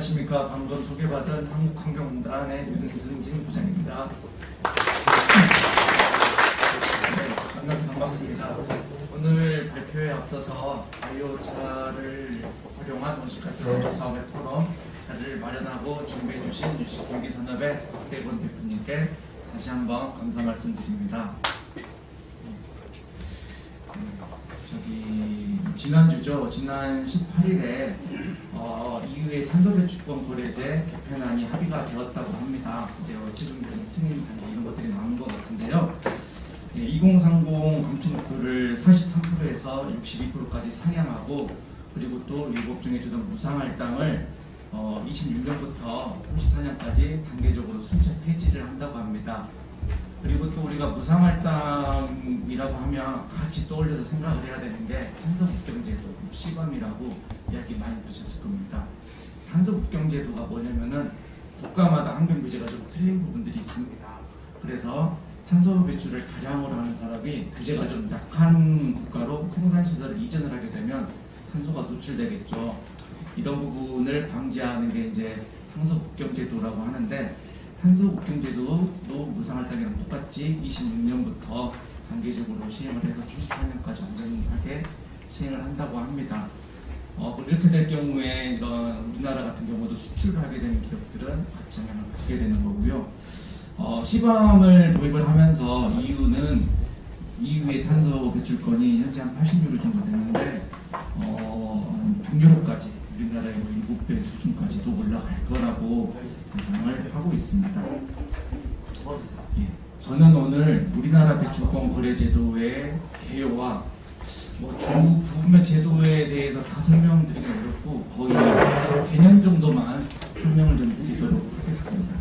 안녕하십니까. 방금 소개받은 한국환경공단의 윤승진 부장입니다. 네, 만나서 반갑습니다. 오늘 발표에 앞서서 바이오차를 활용한 온실가스 감축 사업의 포럼 자리를 마련하고 준비해 주신 유식공기산업의 박대건 대표님께 다시 한번 감사 말씀드립니다. 지난주죠. 지난 18일에 EU의 탄소배출권 거래제 개편안이 합의가 되었다고 합니다. 이제 최종적인 승인 단계 이런 것들이 나온 것 같은데요. 2030 감축 목표를 43%에서 62%까지 상향하고, 그리고 또 유급중에 주던 무상할당을 26년부터 34년까지 단계적으로 순차 폐지를 한다고 합니다. 그리고 또 우리가 무상할당이라고 하면 같이 떠올려서 생각을 해야 되는 게 탄소국경제도, 시범이라고 이야기 많이 들으셨을 겁니다. 탄소국경제도가 뭐냐면은 국가마다 환경 규제가 좀 틀린 부분들이 있습니다. 그래서 탄소 배출을 다량으로 하는 사람이 규제가 좀 약한 국가로 생산시설을 이전을 하게 되면 탄소가 노출되겠죠. 이런 부분을 방지하는 게 이제 탄소국경제도라고 하는데, 탄소국경제도도 무상할당이랑 똑같이 26년부터 단계적으로 시행을 해서 34년까지 완전하게 시행을 한다고 합니다. 이렇게 될 경우에 이런 우리나라 같은 경우도 수출을 하게 되는 기업들은 같이 영향을 받게 되는 거고요. 시범을 도입을 하면서 EU의 탄소 배출권이 현재 한 80유로 정도 되는데 100유로까지, 우리나라의 7배 수준까지도 올라갈 거라고 예상을 하고 있습니다. 저는 오늘 우리나라 배출권 거래제도의 개요와 주 부분의 제도에 대해서 다 설명드리기 어렵고 거의 개념 정도만 설명을 좀 드리도록 하겠습니다.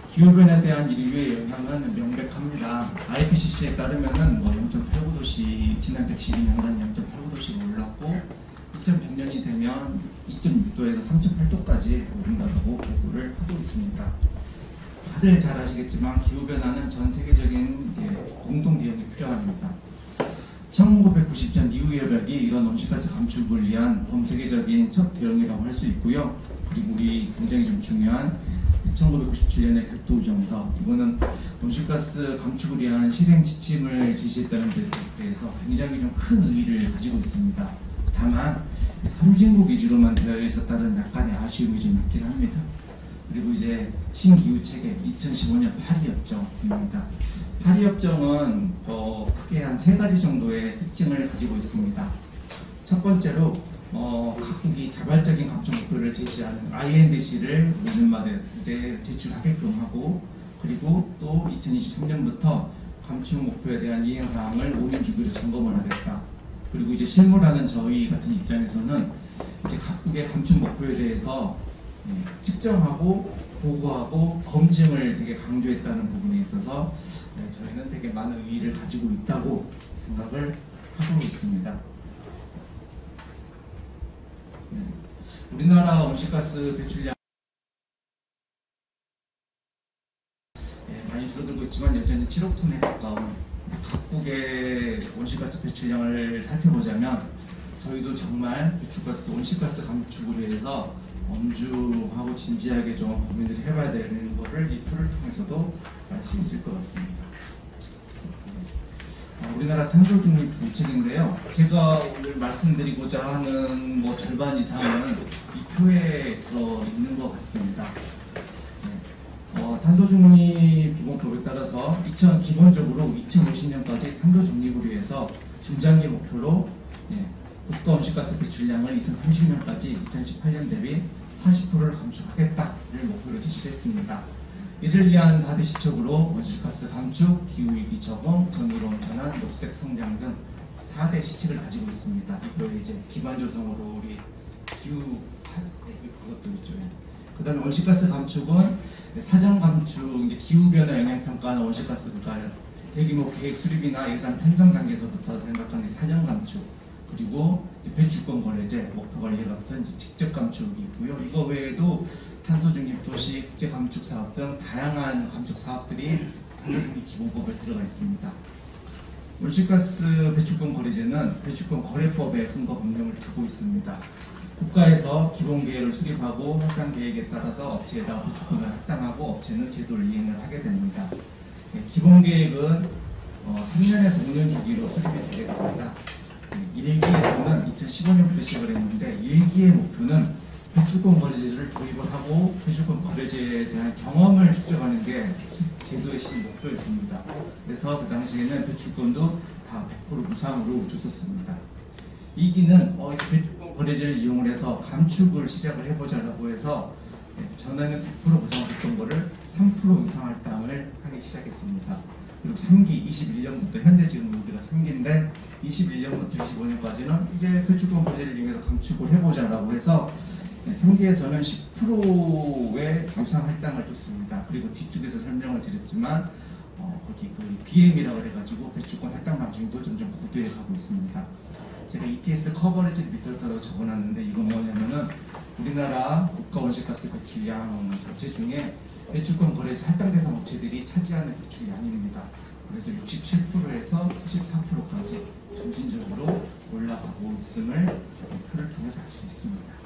기후변화에 대한 인류의 영향은 명백합니다. IPCC에 따르면은 0.89도씨, 지난 112년간 0.89도씨가 올랐고 2100년이 되면 2.6도에서 3.8도까지 오른다고 보고를 하고 있습니다. 다들 잘 아시겠지만 기후변화는 전 세계적인 공동 대응이 필요합니다. 1990년 리우협약이 이런 온실가스 감축을 위한 범세계적인 첫 대응이라고 할 수 있고요. 그리고 우리 굉장히 좀 중요한 1997년의 교토정서, 이거는 온실가스 감축을 위한 실행 지침을 제시했다는 데 대해서 굉장히 좀 큰 의의를 가지고 있습니다. 다만 선진국 위주로만 되어 있었다는 약간의 아쉬움이 좀 있긴 합니다. 그리고 이제 신기후 체계 2015년 파리협정입니다. 파리협정은 크게 한 3가지 정도의 특징을 가지고 있습니다. 첫 번째로 각국이 자발적인 감축 목표를 제시하는 INDC를 내년말에 이제 제출하게끔 하고, 그리고 또 2023년부터 감축 목표에 대한 이행 사항을 5년 주기로 점검을 하겠다. 그리고 이제 실무라는 저희 같은 입장에서는 이제 각국의 감축 목표에 대해서 측정하고 보고하고 검증을 되게 강조했다는 부분에 있어서 저희는 되게 많은 의의를 가지고 있다고 생각을 하고 있습니다. 우리나라 온실가스 배출량 많이 줄어들고 있지만 여전히 7억 톤에 가까운 각국의 온실가스 배출량을 살펴보자면 저희도 정말 온실가스 감축을 위해서 엄중하고 진지하게 좀 고민을 해봐야 되는 것을 이 표를 통해서도 알 수 있을 것 같습니다. 우리나라 탄소 중립 정책인데요. 제가 오늘 말씀드리고자 하는 절반 이상은 이 표에 들어 있는 것 같습니다. 탄소 중립 기본법에 따라서 기본적으로 2050년까지 탄소 중립을 위해서 중장기 목표로 국가 온실가스 배출량을 2030년까지 2018년 대비 40%를 감축하겠다를 목표로 제시했습니다. 이를 위한 4대 시책으로 온실가스 감축, 기후위기 적응, 정의로운 전환, 녹색 성장 등 4대 시책을 가지고 있습니다. 이거에 이제 기반 조성으로 우리 기후 그것도 있죠. 그다음에 온실가스 감축은 사전 감축, 이제 기후변화 영향 평가나 온실가스 대규모 계획 수립이나 예산 편성 단계에서부터 생각하는 사전 감축, 그리고 배출권 거래제, 목표 관리 같은 직접 감축이 있고요. 이거 외에도 탄소 중립 도시, 국제 감축 사업 등 다양한 감축 사업들이 탄소 중립 기본법에 들어가 있습니다. 온실가스 배출권 거래제는 배출권 거래법에 근거 법령을 두고 있습니다. 국가에서 기본 계획을 수립하고 할당 계획에 따라서 업체에다 배출권을 할당하고 업체는 제도를 이행을 하게 됩니다. 기본 계획은 3년에서 5년 주기로 수립이 되게 됩니다. 1기에서는 2015년부터 시작을 했는데 1기의 목표는 배출권 거래제를 도입을 하고 배출권 거래제에 대한 경험을 축적하는 게 제도의 목표였습니다. 그래서 그 당시에는 배출권도 다 100% 무상으로 줬었습니다. 2기는 배출권 거래제를 이용을 해서 감축을 시작을 해보자라고 해서 전에는 100% 무상 줬던 거를 3% 무상 할당을 하기 시작했습니다. 그리고 3기 21년부터 현재 지금 우리가 3기인데 21년부터 25년까지는 이제 배출권 거래제를 이용해서 감축을 해보자라고 해서 3기에서는 10%의 무상 할당을 줬습니다. 그리고 뒤쪽에서 설명을 드렸지만 거기 그 BM이라고 해가지고 배출권 할당 방식도 점점 고도해 가고 있습니다. 제가 ETS 커버리지 밑으로 따라 적어놨는데 이건 뭐냐면은 우리나라 국가 온실가스 배출량 전체 중에 배출권 거래제 할당 대상 업체들이 차지하는 배출량입니다. 그래서 67%에서 74%까지 점진적으로 올라가고 있음을 표를 통해서 알 수 있습니다.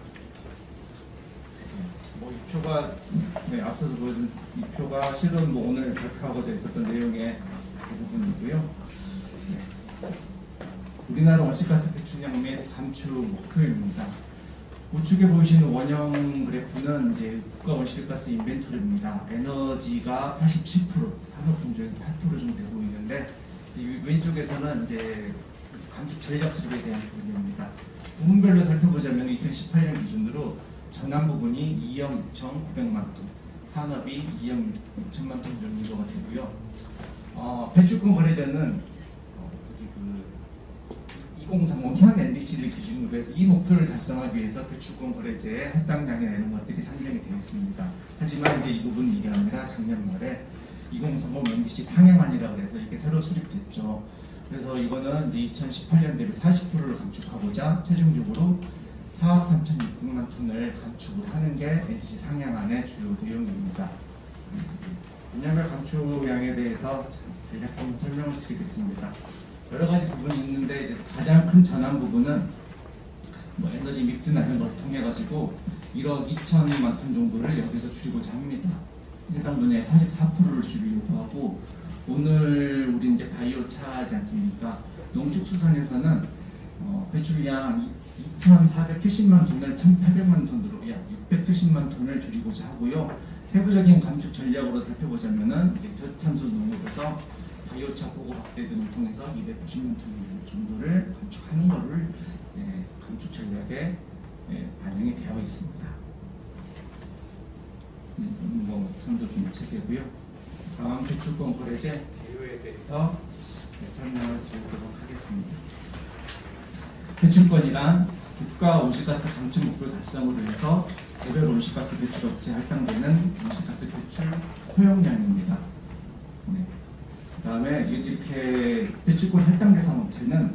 이 표가 앞서서 보여준 이 표가 실은 오늘 발표하고자 있었던 내용의 대부분이고요. 우리나라 온실가스 배출량 및 감축 목표입니다. 우측에 보이시는 원형 그래프는 이제 국가 온실가스 인벤토리입니다. 에너지가 87%, 산업 공조액 8% 정도 되고 있는데 왼쪽에서는 이제 감축 전략 수립에 대한 부분입니다. 부분별로 살펴보자면 2018년 기준으로 전환 부분이 2억 6,900만 톤, 산업이 2억 6천만 톤 정도가 되고요. 배출권 거래제는 2030 현 NDC를 기준으로 해서 이 목표를 달성하기 위해서 배출권 거래제의 할당량이 되는 것들이 산정이 되어 있습니다. 하지만 이제 이 부분이 이게 아니라 작년 말에 2030 NDC 상향안이라고 해서 이게 새로 수립됐죠. 그래서 이거는 이제 2018년 대비 40%를 감축하고자 최종적으로 4억 3,600만 톤을 감축을 하는 게 NDC 상향안의 주요 내용입니다. 분야별 감축량에 대해서 간략히 한번 설명을 드리겠습니다. 여러 가지 부분이 있는데 이제 가장 큰 전환 부분은 에너지 믹스나 이런 걸 통해 가지고 1억 2천만 톤 정도를 여기서 줄이고자 합니다. 해당 분야의 44%를 줄이려고 하고 오늘 우리 이제 바이오 차지 않습니까? 농축수산에서는 배출량 2,470만 톤을 1,800만 톤으로 약 670만 톤을 줄이고자 하고요. 세부적인 감축 전략으로 살펴보자면은 저탄소 농업에서 바이오차 보고 확대 등을 통해서 290만 톤 정도를 감축하는 것을 감축 전략에 반영이 되어 있습니다. 선조준 체계고요. 다음 배출권 거래제 개요에 대해서 설명을 드리도록 하겠습니다. 배출권이란 국가 온실가스 감축 목표 달성으로 해서 개별 온실가스 배출 업체에 할당되는 온실가스 배출 허용량입니다. 그 다음에 이렇게 배출권 할당 대상 업체는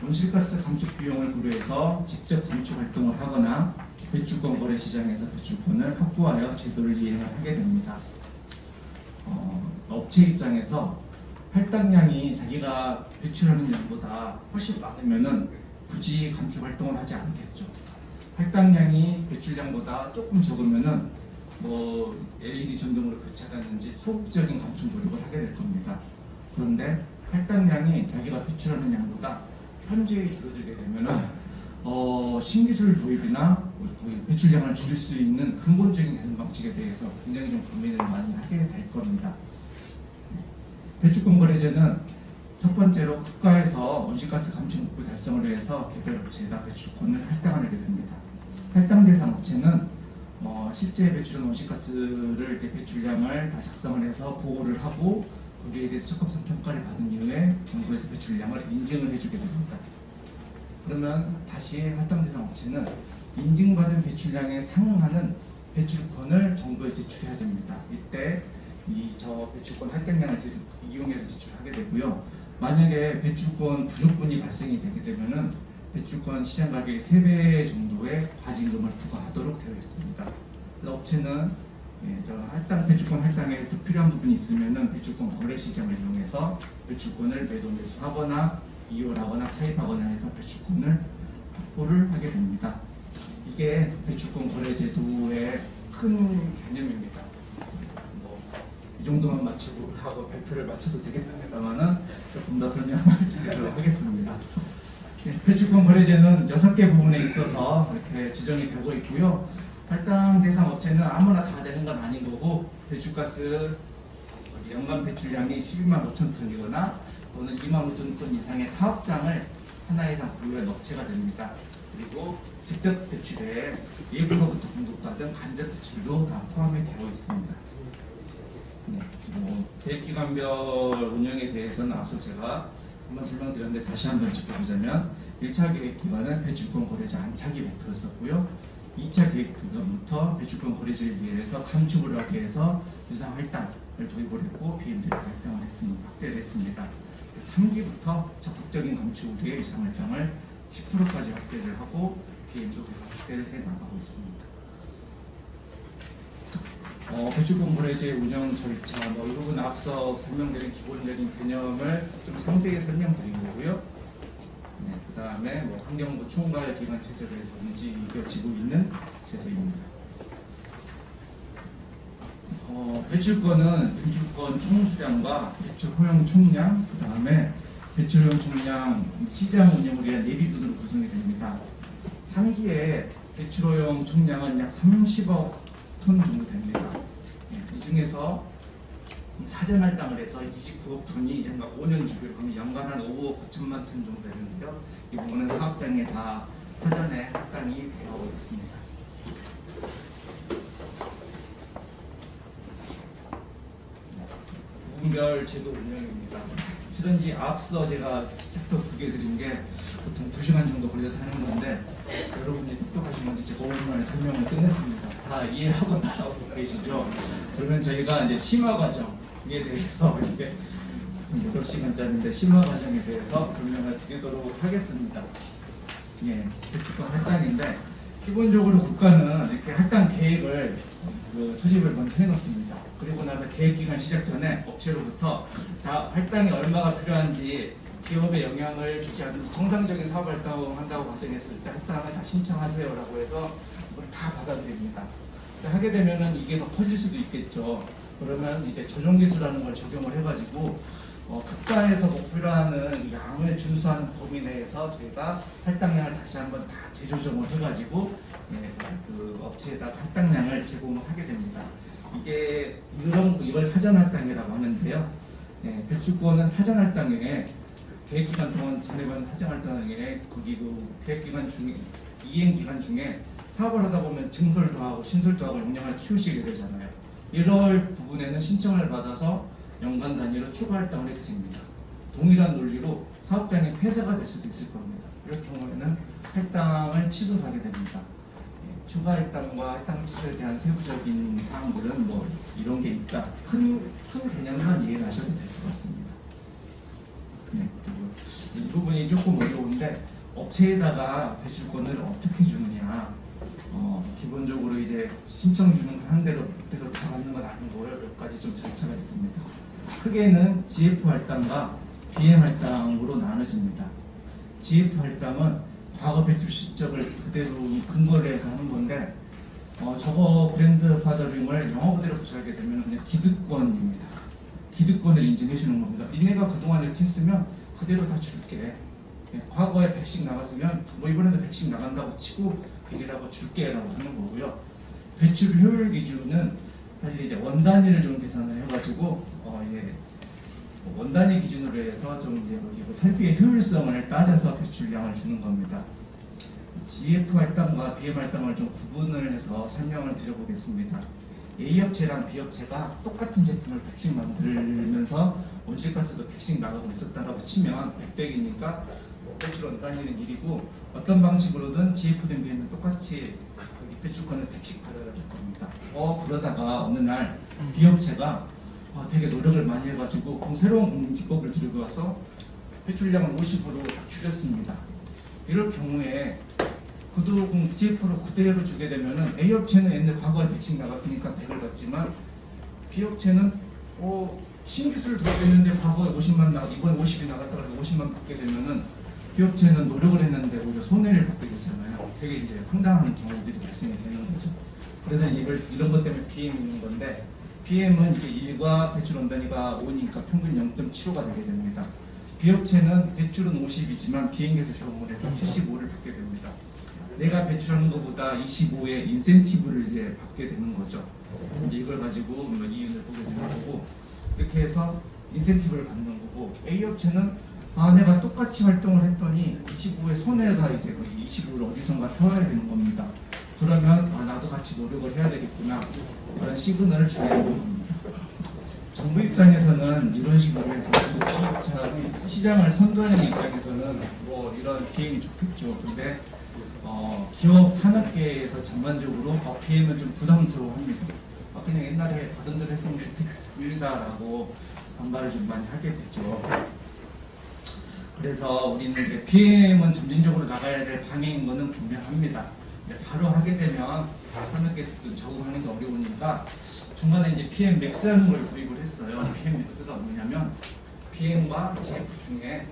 온실가스 감축 비용을 고려해서 직접 감축 활동을 하거나 배출권 거래 시장에서 배출권을 확보하여 제도를 이행을 하게 됩니다. 업체 입장에서 할당량이 자기가 배출하는 양보다 훨씬 많으면은 굳이 감축 활동을 하지 않겠죠. 할당량이 배출량보다 조금 적으면은 LED 전등으로 교체하든지 소극적인 감축 노력을 하게 될 겁니다. 그런데 할당량이 자기가 배출하는 양보다 현저히 줄어들게 되면은 신기술 도입이나 배출량을 줄일 수 있는 근본적인 개선 방식에 대해서 굉장히 좀 고민을 많이 하게 될 겁니다. 배출권 거래제는 첫 번째로 국가에서 온실가스 감축 목표 달성을 위해서 개별 업체에다 배출권을 할당하게 됩니다. 할당 대상 업체는 실제 배출한 온실가스를 이제 배출량을 다 작성을 해서 보고를 하고 거기에 대해서 적합성 평가를 받은 이후에 정부에서 배출량을 인증을 해주게 됩니다. 그러면 다시 할당 대상 업체는 인증받은 배출량에 상응하는 배출권을 정부에 제출해야 됩니다. 이때 저 배출권 할당량을 이용해서 제출하게 되고요. 만약에 배출권 부족분이 발생이 되게 되면은 배출권 시장 가격의 3배 정도의 과징금을 부과하도록 되어 있습니다. 업체는 예, 저 배추권 할당에 필요한 부분이 있으면은 배추권 거래 시장을 이용해서 배추권을 매도 매수하거나 이율하거나 차입하거나 해서 배추권을 확보를 하게 됩니다. 이게 배추권 거래 제도의 큰 개념입니다. 이 정도만 마치고 하고 발표를 마쳐도 되겠습니다만은 조금 더 설명을 드리도록 하겠습니다. 배추권 거래제는 6개 부분에 있어서 이렇게 지정이 되고 있고요. 할당 대상 업체는 아무나 다 되는 건 아닌 거고, 배추가스 연간 배출량이 12만 5천 톤이거나 또는 2만 5천 톤 이상의 사업장을 하나 이상 보유한 업체가 됩니다. 그리고 직접 배출에 일부로부터 공급받은 간접 배출도 다 포함이 되어 있습니다. 네, 계획기간별 운영에 대해서는 앞서 제가 한번 설명드렸는데 다시 한번 짚어보자면 1차 계획기간은 배추권 거래자 안착이 목표였었고요. 2차 계획기간부터 배추권 거래자를 위해서 감축을 하기 위해서 유상 할당을 도입을 했고 BM들이 할당을 했습니다. 확대를 했습니다. 3기부터 적극적인 감축을 위해 유상 할당을 10%까지 확대를 하고 BM도 계속 확대를 해 나가고 있습니다. 배추권 거래제 운영 절차, 이 부분 앞서 설명드린 기본적인 개념을 좀 상세히 설명드린 거고요. 네, 그 다음에 환경부 총괄 기관 체제로 해서 움직여지고 있는 제도입니다. 배출권은 배출권 총수량과 배출 허용 총량, 그 다음에 배출 허용 총량 시장 운영을 위한 예비분으로 구성이 됩니다. 상기에 배출 허용 총량은 약 30억 톤 정도 됩니다. 이 중에서 사전 할당을 해서 29억 톤이 연간 5년 주기로 하면 연간 한 5억 9천만 톤 정도 되는데요. 이 부분은 사업장에 다 사전에 할당이 되어 있습니다. 부분별 제도 운영입니다. 실은 앞서 제가 챕터 2개 드린 게 보통 2시간 정도 걸려서 하는 건데 여러분이 똑똑하신 건지 제가 5분 만에 설명을 끝냈습니다. 다 이해하고 따라오고 계시죠? 그러면 저희가 이제 심화 과정에 대해서 이게 보통 8시간짜리인데 심화 과정에 대해서 설명을 드리도록 하겠습니다. 예, 배추권 할당인데 기본적으로 국가는 이렇게 할당 계획을 수립을 먼저 해놓습니다. 그리고 나서 계획기간 시작 전에 업체로부터 자 할당이 얼마가 필요한지 기업에 영향을 주지 않는 정상적인 사업 활동한다고 가정했을 때 할당을 다 신청하세요라고 해서 이걸 다 받아들입니다. 하게 되면은 이게 더 커질 수도 있겠죠. 그러면 이제 조정기수라는 걸 적용을 해가지고 국가에서 목표로 하는 양을 준수하는 범위 내에서 저희가 할당량을 다시 한번 다 재조정을 해가지고 그 업체에다가 할당량을 제공을 하게 됩니다. 이걸 사전 할당이라고 하는데요. 배추권은 사전 할당에 계획기간 동안 전해받은 사전 할당에 거기 그 계획기간 중에 이행 기간 중에 사업을 하다 보면 증설도 하고 신설도 하고 역량을 키우시게 되잖아요. 이럴 부분에는 신청을 받아서 연간 단위로 추가 할당을 해드립니다. 동일한 논리로 사업장이 폐쇄가 될 수도 있을 겁니다. 이럴 경우에는 할당을 취소하게 됩니다. 추가 할당과 할당 취소에 대한 세부적인 사항들은 이런 게 있다. 큰 개념만 이해를 하셔도 될 것 같습니다. 네, 그리고 이 부분이 조금 어려운데 업체에다가 배출권을 어떻게 주느냐. 기본적으로 이제 신청 주는 한 대로 다 받는 건 아니고요. 몇 가지 좀 절차가 있습니다. 크게는 GF 할당과 BM 할당으로 나눠집니다. GF 할당은 과거 배출 실적을 그대로 근거로 해서 하는 건데 저거 브랜드 파더링을 영어 그대로 부사하게 되면 그냥 기득권입니다. 기득권을 인증해 주는 겁니다. 니네가 그동안 이렇게 했으면 그대로 다 줄게. 과거에 100씩 나갔으면 이번에도 100씩 나간다고 치고 100이라고 줄게 라고 하는 거고요. 배출 효율 기준은 사실 이제 원 단위를 좀 계산을 해가지고 원 단위 기준으로 해서 좀 이제 거기 설비의 효율성을 따져서 배출량을 주는 겁니다. GF 할당과 BM 할당을 좀 구분을 해서 설명을 드려보겠습니다. A 업체랑 B 업체가 똑같은 제품을 100씩 만들면서 온실가스도 100씩 나가고 있었다라고 치면 100백이니까 배출 원 단위는 1이고 어떤 방식으로든 GF든 BM은 똑같이 배출권을 100씩 받아야 될 겁니다. 그러다가 어느 날 B 업체가 되게 노력을 많이 해가지고 새로운 공기법을 들고 와서 배출량을 50으로 줄였습니다. 이럴 경우에 구도금 TF로 그대로 주게 되면은 A 업체는 옛날 과거에 100씩 나갔으니까 100을 받지만 B 업체는 신기술을 도입했는데 과거에 50만 나가 이번에 50이 나갔다 그래서 50만 받게 되면은 B 업체는 노력을 했는데 오히려 손해를 받게 되잖아요. 되게 이제 황당한 경우들이 발생이 되는 거죠. 그래서 이제 이런 것 때문에 BM이 있는 건데 BM은 이게 1과 배출 원단위가 5니까 평균 0.75가 되게 됩니다. B 업체는 배출은 50이지만 비행기에서 조업을 해서 75를 받게 됩니다. 내가 배출하는 것보다 25의 인센티브를 이제 받게 되는 거죠. 이제 이걸 가지고 이윤을 보게 되는 거고, 이렇게 해서 인센티브를 받는 거고, A 업체는 내가 똑같이 활동을 했더니 25의 손해가 이제 거의 25를 어디선가 사와야 되는 겁니다. 그러면 나도 같이 노력을 해야 되겠구나, 이런 시그널을 주게 되는 겁니다. 정부 입장에서는 이런 식으로 해서 시장을 선도하는 입장에서는 뭐 이런 비행이 좋겠죠. 근데 기업 산업계에서 전반적으로 BM은 좀 부담스러워합니다. 그냥 옛날에 받은 대로 했으면 좋겠습니다라고 반발을 좀 많이 하게 되죠. 그래서 우리는 이제 BM은 점진적으로 나가야 될 방향인 것은 분명합니다. 바로 하게 되면 산업계에서 좀 적응하는 게 어려우니까 중간에 이제 PM 맥스라는 걸 도입을 했어요. PM 맥스가 뭐냐면 BM과 GF 중에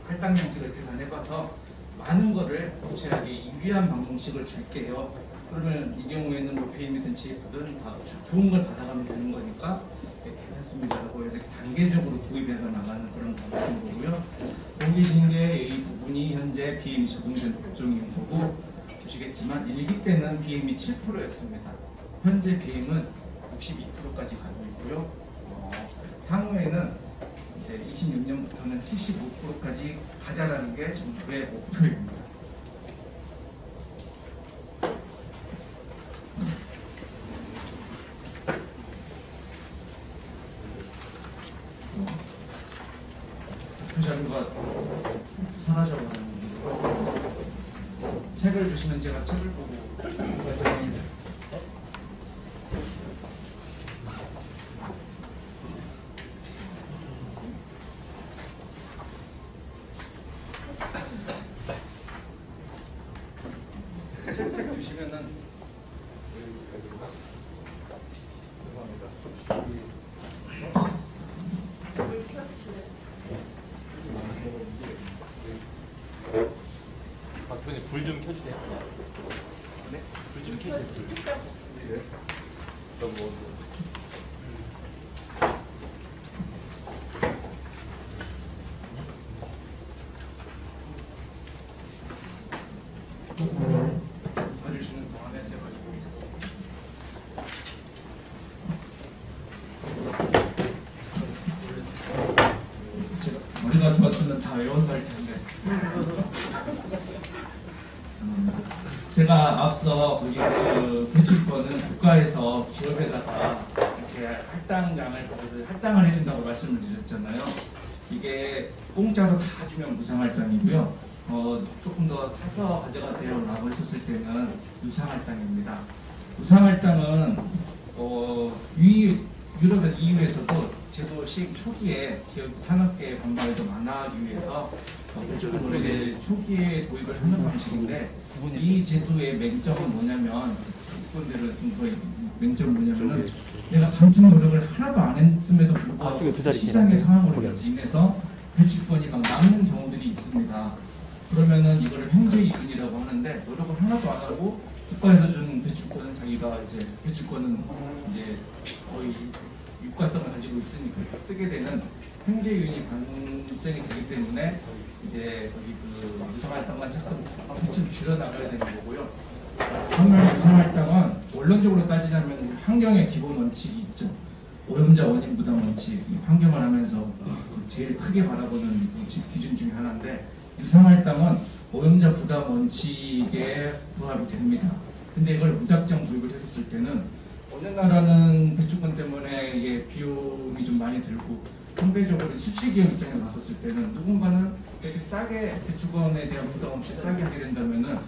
할당 양식을 계산해봐서 많은 거를 구체하게 유리한 방정식을 줄게요. 그러면 이 경우에는 뭐 BM이든 GF든 다 좋은 걸 받아가면 되는 거니까 괜찮습니다라고 해서 단계적으로 도입해 나가는 그런 방법인 거고요. 보기 계신 게 이 부분이 현재 BM이 적용된 법정인 거고, 보시겠지만 1기 때는 BM이 7%였습니다. 현재 BM은 62%까지 가고 있고요. 향후에는 이제 26년부터는 75%까지 가자라는 게 정부의 목표입니다. 그 자료가 사라져가지고 책을 주시면 제가 책을 보고 책 주시면은 박표님 불 좀 켜주세요. 네? 불 좀 켜주세요. 불. 네. 너무 봐주시는 동안에 제가 머리가 좋았으면 다 외워서 할 텐데 제가 앞서 거기 그 배출권은 국가에서 기업에다가 이렇게 할당량을 받아서 할당을 해준다고 말씀을 드렸잖아요. 이게 공짜로 다 주면 무상할당이고요. 조금 더 사서 가져가세요 라고 했었을 때는 유상할당입니다. 유상할당은 유럽 EU에서도 제도 시행 초기에 기업 산업계의 반발을 좀 완화하기 위해서 배출권을 초기에 도입을 하는 방식인데, 이 제도의 맹점은 뭐냐면, 이분들은 맹점은 뭐냐면은 내가 감축 노력을 하나도 안 했음에도 불구하고 시장의 상황으로 인해서 배출권이 막 남는 경우들이 있습니다. 그러면은 이거를 형제 이윤이라고 하는데, 노력을 하나도 안 하고 국가에서 준 배출권은 자기가 이제 배출권은 이제 거의 유가성을 가지고 있으니까 쓰게 되는 형제 이윤이 발생이 되기 때문에 이제 거기 그 유상할당만 차츰 줄여나가야 되는 거고요. 반면에 유상할당은 원론적으로 따지자면 환경의 기본 원칙이 있죠. 오염자 원인 부담 원칙, 환경을 하면서 제일 크게 바라보는 기준 중에 하나인데, 유상할당은 오염자 부담 원칙에 부합이 됩니다. 근데 이걸 무작정 도입을 했었을 때는 어느 나라는 배출권 때문에 이게 비용이 좀 많이 들고, 상대적으로 수출기업 입장에서 봤었을 때는 누군가는 되게 싸게 배출권에 대한 부담 없이 싸게 하게 된다면은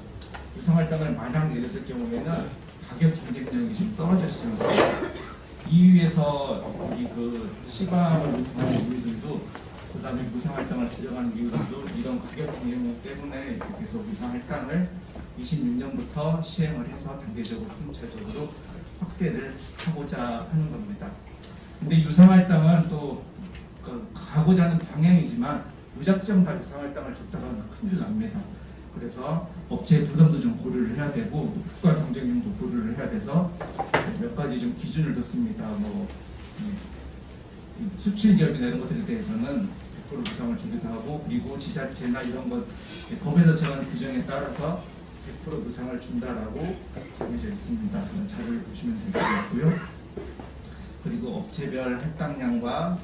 유상할당을 마냥 내렸을 경우에는 가격 경쟁력이 좀 떨어질 수 있어요. EU에서 그 시방을 요구하는 이유들도, 그 다음에 무상할당을 줄여가는 이유들도 이런 가격 경쟁력 때문에 계속 유상할당을 26년부터 시행을 해서 단계적으로 순차적으로 확대를 하고자 하는 겁니다. 근데 유상할당은 또 가고자 하는 방향이지만 무작정 다 유상할당을 줬다가 큰일 납니다. 그래서 업체의 부담도 좀 고려를 해야 되고 국가 경쟁력도 고려를 해야 돼서 몇 가지 좀 기준을 뒀습니다. 수출 기업이나 이런 것들에 대해서는 100% 보상을 주기도 하고, 그리고 지자체나 이런 것 법에서 정한 규정에 따라서 100% 보상을 준다라고 정해져 있습니다. 그런 자료를 보시면 될 것 같고요. 그리고 업체별 할당량과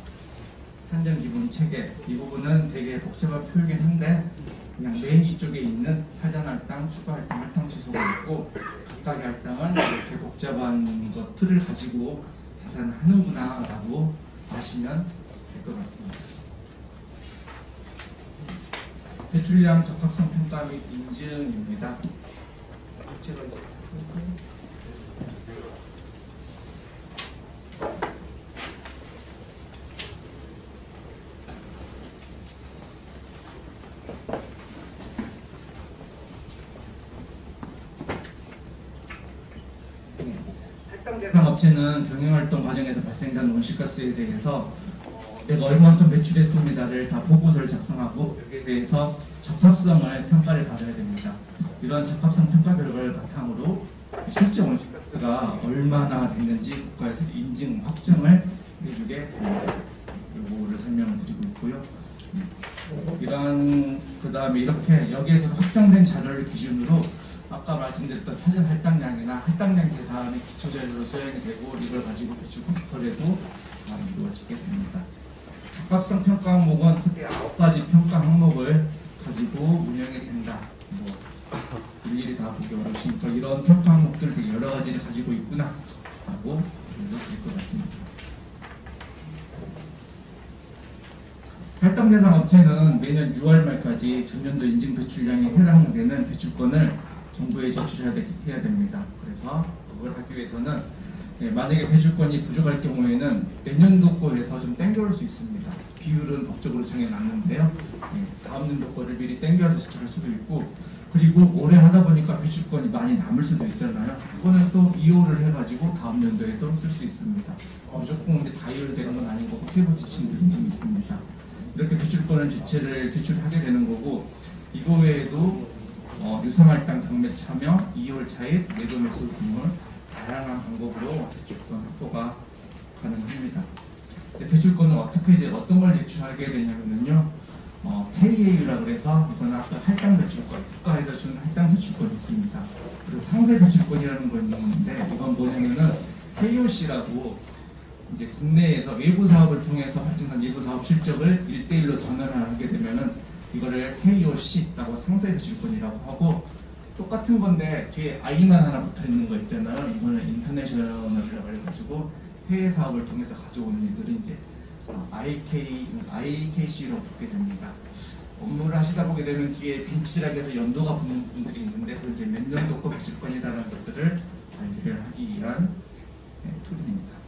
산정 기본 체계, 이 부분은 되게 복잡한 표이긴 한데 그냥 맨 위쪽에 있는 사전 할당, 추가 할당, 할당 취소가 있고 각각의 할당은 이렇게 복잡한 것들을 가지고 계산하는구나라고 아시면 될 것 같습니다. 배출량 적합성 평가 및 인증입니다. 제가 이제 해당 업체는 경영활동 과정에서 발생된 온실가스에 대해서 내가 얼마만큼 배출했습니다를 다 보고서를 작성하고 여기에 대해서 적합성을 평가를 받아야 됩니다. 이런 적합성 평가 결과를 바탕으로 실제 온실가스가 얼마나 됐는지 국가에서 인증 확정을 해주게 됩니다. 이거를 설명을 드리고 있고요. 그다음에 이렇게 여기에서 확정된 자료를 기준으로 아까 말씀드렸던 사전 할당량이나 할당량 계산의 기초 자료로 소양이 되고 이걸 가지고 배출 거래도 이루어지게 됩니다. 적합성 평가 항목은 크게 9가지 평가 항목을 가지고 운영이 된다. 일일이 다 보기 어려우시니까 이런 평가 항목들 되게 여러 가지를 가지고 있구나 라고 들릴 것 같습니다. 할당 대상 업체는 매년 6월 말까지 전년도 인증 배출량에 해당되는 배출권을 정부에 제출해야 됩니다. 그래서 그걸 하기 위해서는 만약에 배출권이 부족할 경우에는 내년도 거에서 좀 땡겨올 수 있습니다. 비율은 법적으로 정해놨는데요. 다음 년도 거를 미리 땡겨서 제출할 수도 있고, 그리고 올해 하다 보니까 배출권이 많이 남을 수도 있잖아요. 이거는 또 이호를 해가지고 다음 연도에도 쓸 수 있습니다. 무조건 근데 다 이율되는 건 아닌 거고 세부 지침들이 좀 있습니다. 이렇게 배출권을 제출하게 되는 거고, 이거 외에도 유상할당 경매 참여, 2월 차입, 매도 매수 등을 다양한 방법으로 배출권 확보가 가능합니다. 배출권은 어떤 걸 제출하게 되냐면요, KAU라고 해서 이거는 아까 할당 배출권, 국가에서 준 할당 배출권이 있습니다. 그리고 상세 배출권이라는 거 있는데 이건 뭐냐면은 KOC라고 이제 국내에서 외부 사업을 통해서 발생한 외부 사업 실적을 1대1로 전환을 하게 되면은 이거를 KOC라고 상세 배출권이라고 하고, 똑같은 건데 뒤에 I만 하나 붙어 있는 거 있잖아요. 이거는 인터내셔널이라고 해가지고 해외 사업을 통해서 가져오는 일들은 이제 IKC로 붙게 됩니다. 업무를 하시다 보게 되면 뒤에 빈치락에서 연도가 붙는 부분들이 있는데 그 이제 몇 년도 거 배출권이라는 것들을 관리를 하기 위한 툴입니다.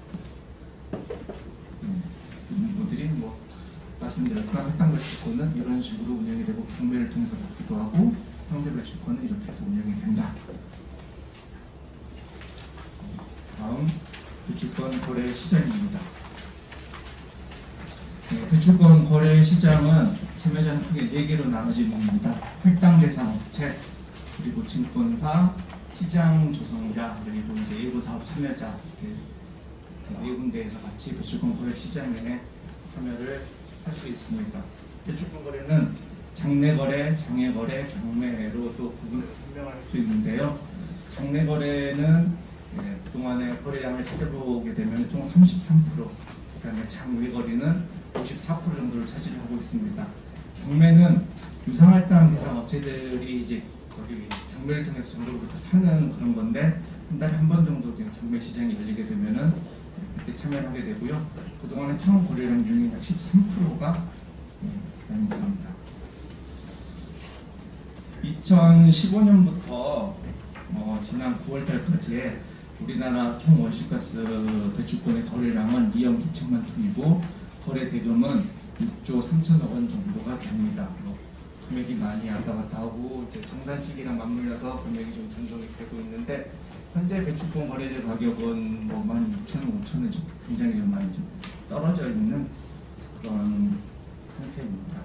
이 부분들이 말씀드렸던 할당 배출권은 이런 식으로 운영이 되고 경매를 통해서 받기도 하고 상세 배출권은 이렇게 해서 운영이 된다. 다음 배출권 거래 시장입니다. 배출권 거래 시장은 참여자는 크게 4개로 나눠집니다. 할당 대상 업체, 그리고 증권사, 시장 조성자, 그리고 이제 일부 사업 참여자, 이렇게 4군데에서 같이 배출권 거래 시장에 참여를 할 수 있습니다. 배출권 거래는 장내 거래, 장외 거래, 경매로 또 구분을 설명할 수 있는데요. 장내 거래는 그동안의 거래량을 찾아보게 되면 총 33%, 그다음에 장외 거래는 54% 정도를 차지를 하고 있습니다. 경매는 유상할당 대상 업체들이 이제 거기 경매를 통해서 정부로부터 사는 그런 건데 한 달에 한 번 정도 경매 시장이 열리게 되면은 그때 참여를 하게 되고요. 그동안의 총 거래량 중에 약 13%가 부담입니다. 2015년부터 지난 9월달까지의 우리나라 총 온실가스 배출권의 거래량은 2억 6천만 톤이고 거래 대금은 6조 3천억 원 정도가 됩니다. 금액이 많이 왔다 갔다 하고 이제 정산 시기랑 맞물려서 금액이 좀 변동이 되고 있는데 현재 배출권 거래제 가격은 뭐 16,000원, 5,000원 굉장히 좀 많이 좀 떨어져 있는 그런 상태입니다.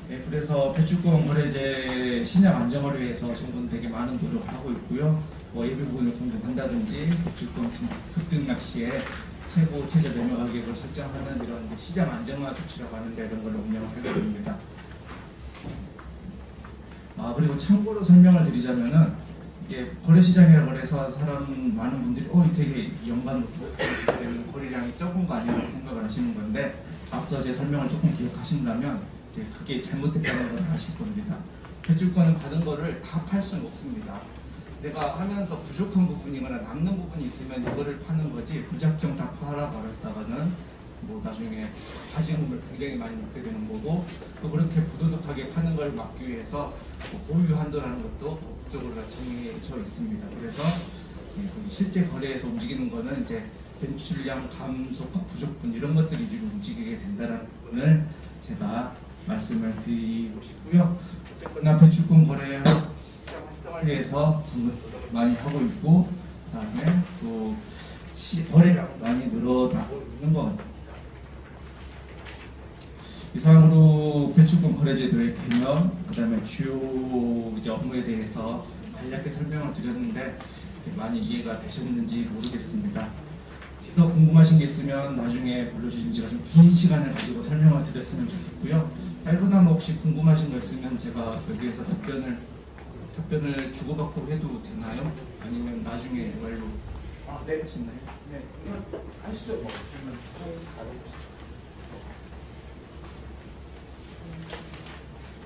네, 그래서 배출권 거래제 시장 안정화를 위해서 정부는 되게 많은 노력을 하고 있고요. 뭐 일부분을 공급한다든지 배출권 급등락 시에 최고 최저 매매 가격을 설정하는 이런 이제 시장 안정화 조치라고 하는데 이런 걸 운영하게 됩니다. 그리고 참고로 설명을 드리자면은 이게 거래시장이라고 해서 많은 분들이 되게 연간으로 주게 되면 거래량이 적은 거 아니라고 생각을 하시는 건데 앞서 제 설명을 조금 기억하신다면 이제 그게 잘못됐다는 걸 아실 겁니다. 배출권을 받은 거를 다 팔 수는 없습니다. 내가 하면서 부족한 부분이거나 남는 부분이 있으면 이거를 파는 거지 무작정 다 팔아 버렸다가는 뭐 나중에 파지금을 굉장히 많이 먹게 되는 거고 또 그렇게 부도덕하게 파는 걸 막기 위해서 뭐 보유 한도라는 것도 법적으로 정해져 있습니다. 그래서 거기 실제 거래에서 움직이는 거는 이제 배출량 감소가 부족분 이런 것들이 위주로 움직이게 된다는 부분을 제가 말씀을 드리고 싶고요. 어쨌거나 배출권 거래 활성화를 위해서 정부 많이 하고 있고 그다음에 또 거래량 많이 늘어나고 있는 것 같습니다. 이상으로 배출권 거래제도의 개념, 그다음에 주요 이제 업무에 대해서 간략하게 설명을 드렸는데 많이 이해가 되셨는지 모르겠습니다. 더 궁금하신 게 있으면 나중에 불러주신 제가 좀 긴 시간을 가지고 설명을 드렸으면 좋겠고요. 짧거나 혹시 궁금하신 거 있으면 제가 여기에서 답변을 주고받고 해도 되나요? 아니면 나중에 말로 네, 하시나요? 네, 하시죠. 뭐 질문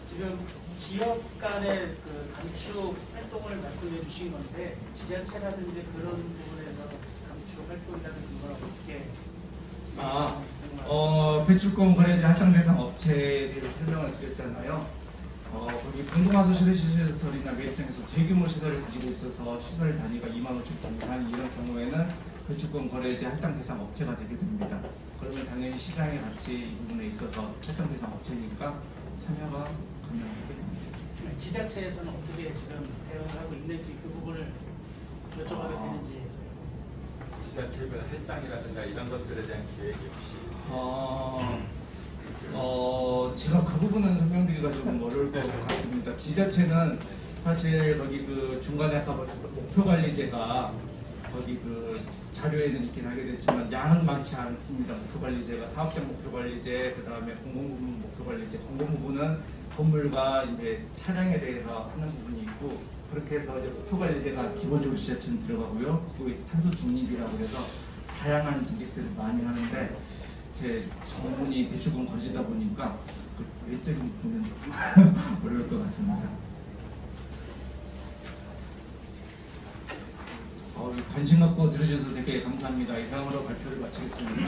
지금 기업 간의 그 감축 활동을 말씀해 주신 건데 지자체라든지 그런 부분에서 감축 활동이라든지 걸 어떻게 배출권 거래제 할당 대상 업체에 대해 설명을 드렸잖아요. 거기 공동화소 시설이나 매입장에서 대규모 시설을 가지고 있어서 시설 단위가 25,000톤 이상 이런 경우에는 배출권 거래제 할당 대상 업체가 되게 됩니다. 그러면 당연히 시장의 가치 이 부분에 있어서 할당 대상 업체니까 참여가 가능하게 됩니다. 지자체에서는 어떻게 지금 대응을 하고 있는지 그 부분을 여쭤봐도 되는지 해서요. 지자체별 할당이라든가 이런 것들에 대한 계획이 혹시 제가 그 부분은 설명드리기가 좀 어려울 것 같습니다. 지자체는 사실 거기 그 중간에 아까 목표관리제가 거기 그 자료에는 있긴 하게 됐지만 양은 많지 않습니다. 목표관리제가 사업장 목표관리제, 그 다음에 공공부문 목표관리제, 공공부문은 건물과 이제 차량에 대해서 하는 부분이 있고 그렇게 해서 이제 목표관리제가 기본적으로 지자체는 들어가고요. 그리고 탄소 중립이라고 해서 다양한 정책들을 많이 하는데 제 전문이 배출권 거래제다 보니까 그 외적인 부분은 어려울 것 같습니다. 관심 갖고 들어주셔서 되게 감사합니다. 이상으로 발표를 마치겠습니다.